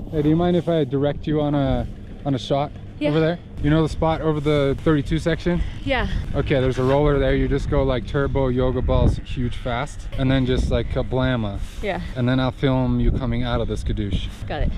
Hey, do you mind if I direct you on a shot over there? You know the spot over the 32 section? Yeah. Okay, there's a roller there. You just go like turbo yoga balls huge fast and then just like kablama. Yeah. And then I'll film you coming out of the skadoosh. Got it.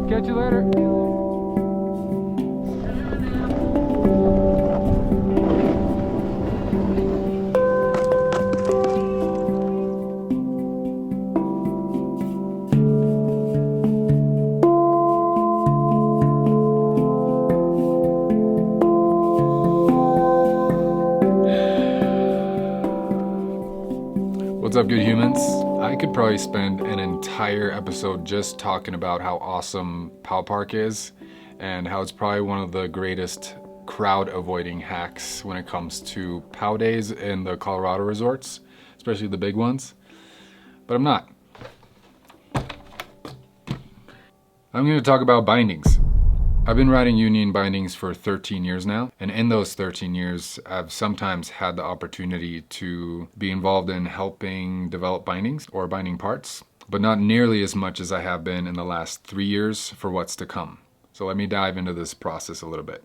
Catch you later. What's up, good humans? I could probably spend an entire episode just talking about how awesome POW Park is and how it's probably one of the greatest crowd avoiding hacks when it comes to POW days in the Colorado resorts, especially the big ones. But I'm not. I'm going to talk about bindings. I've been riding union bindings for 13 years now, and in those 13 years, I've sometimes had the opportunity to be involved in helping develop bindings or binding parts, but not nearly as much as I have been in the last 3 years for what's to come. So let me dive into this process a little bit.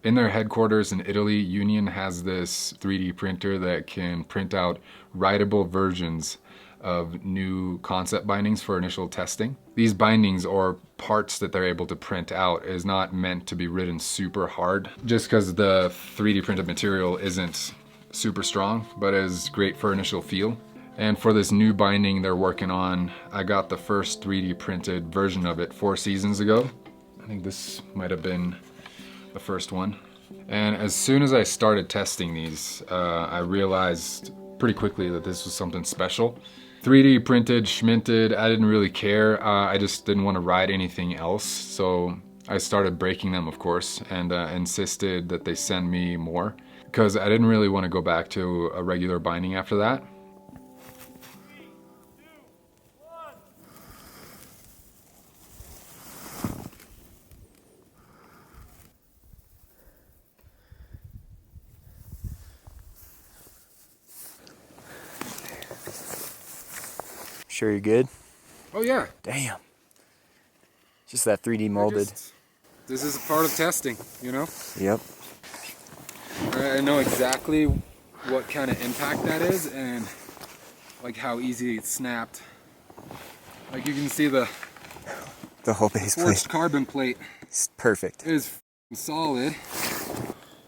In their headquarters in Italy, Union has this 3D printer that can print out writable versions of new concept bindings for initial testing. These bindings or parts that they're able to print out is not meant to be ridden super hard just because the 3D printed material isn't super strong, but is great for initial feel. And for this new binding they're working on, I got the first 3D printed version of it 4 seasons ago. I think this might have been the first one. And as soon as I started testing these, I realized pretty quickly that this was something special. 3D printed, schminted, I didn't really care. I just didn't want to ride anything else. So I started breaking them, of course, and insisted that they send me more because I didn't really want to go back to a regular binding after that. Sure you're good? Oh yeah. Damn. Just that 3D molded. This is a part of testing, you know? Yep. I know exactly what kind of impact that is and like how easy it snapped. Like you can see the whole base forged plate. carbon plate. It's perfect. It is solid.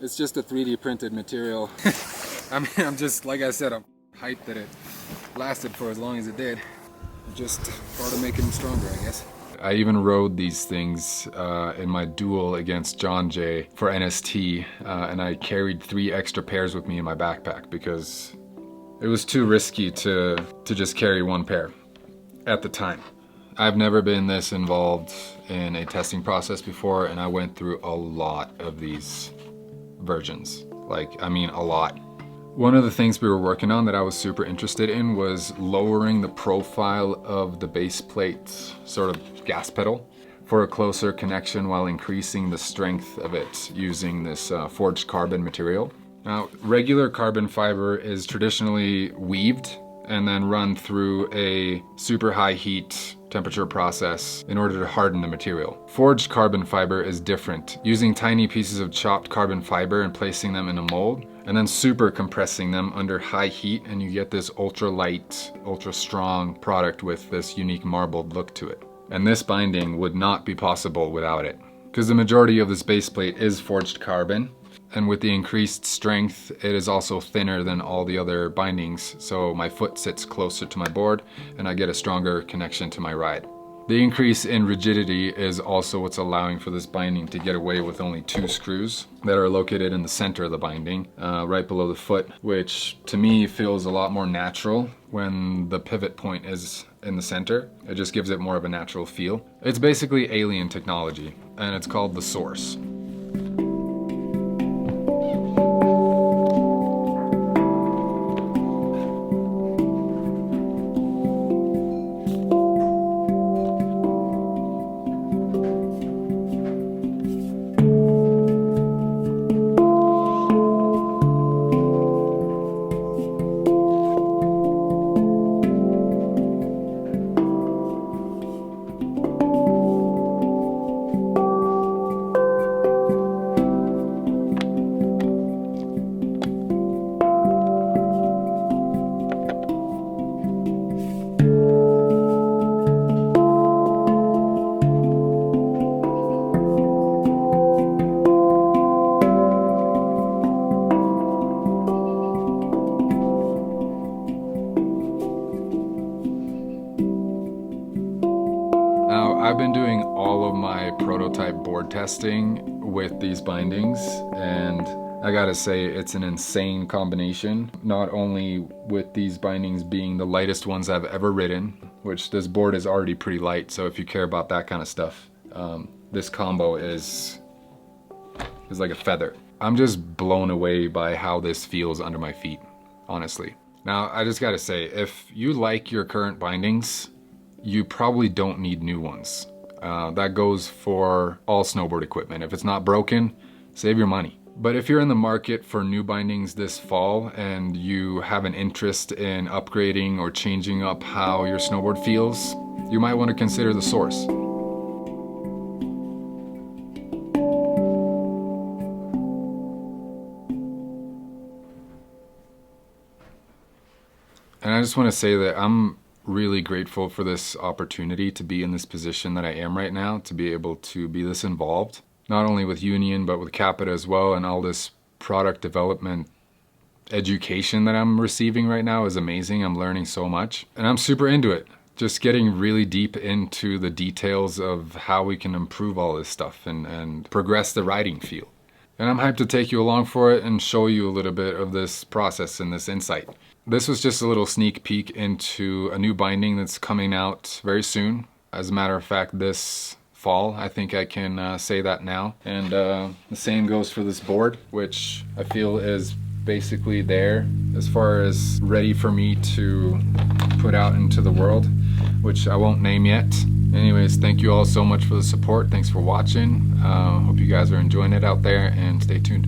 It's just a 3D printed material. I mean, I'm just, like I said, I'm hyped that it lasted for as long as it did. Just part of making them stronger, I guess. I even rode these things in my duel against John Jay for NST, and I carried 3 extra pairs with me in my backpack because it was too risky to just carry 1 pair at the time. I've never been this involved in a testing process before, and I went through a lot of these versions. Like, I mean, a lot. One of the things we were working on that I was super interested in was lowering the profile of the base plate sort of gas pedal for a closer connection while increasing the strength of it using this forged carbon material. Now, regular carbon fiber is traditionally weaved and then run through a super high heat temperature process in order to harden the material. Forged carbon fiber is different, using tiny pieces of chopped carbon fiber and placing them in a mold, and then super compressing them under high heat, and you get this ultra light, ultra strong product with this unique marbled look to it. And this binding would not be possible without it, because the majority of this base plate is forged carbon, and with the increased strength, it is also thinner than all the other bindings, so my foot sits closer to my board and I get a stronger connection to my ride. The increase in rigidity is also what's allowing for this binding to get away with only 2 screws that are located in the center of the binding, right below the foot, which to me feels a lot more natural when the pivot point is in the center. It just gives it more of a natural feel. It's basically alien technology, and it's called the Source. I've been doing all of my prototype board testing with these bindings, and I gotta say it's an insane combination. Not only with these bindings being the lightest ones I've ever ridden, which this board is already pretty light, so if you care about that kind of stuff, this combo is like a feather. I'm just blown away by how this feels under my feet, honestly. Now, I just gotta say, if you like your current bindings, you probably don't need new ones. That goes for all snowboard equipment. If it's not broken, save your money. But if you're in the market for new bindings this fall and you have an interest in upgrading or changing up how your snowboard feels, you might want to consider the Source. And I just want to say that I'm really grateful for this opportunity to be in this position that I am right now, to be able to be this involved, not only with Union, but with Capita as well, and all this product development education that I'm receiving right now is amazing. I'm learning so much, and I'm super into it. Just getting really deep into the details of how we can improve all this stuff and progress the riding field. And I'm hyped to take you along for it and show you a little bit of this process and this insight. This was just a little sneak peek into a new binding that's coming out very soon. As a matter of fact, this fall, I think I can say that now. And the same goes for this board, which I feel is basically there as far as ready for me to put out into the world, which I won't name yet. Anyways, thank you all so much for the support. Thanks for watching. Hope you guys are enjoying it out there, and stay tuned.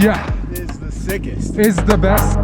Yeah, is the sickest. it's the best.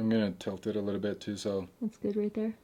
I'm gonna tilt it a little bit too, so That's good right there.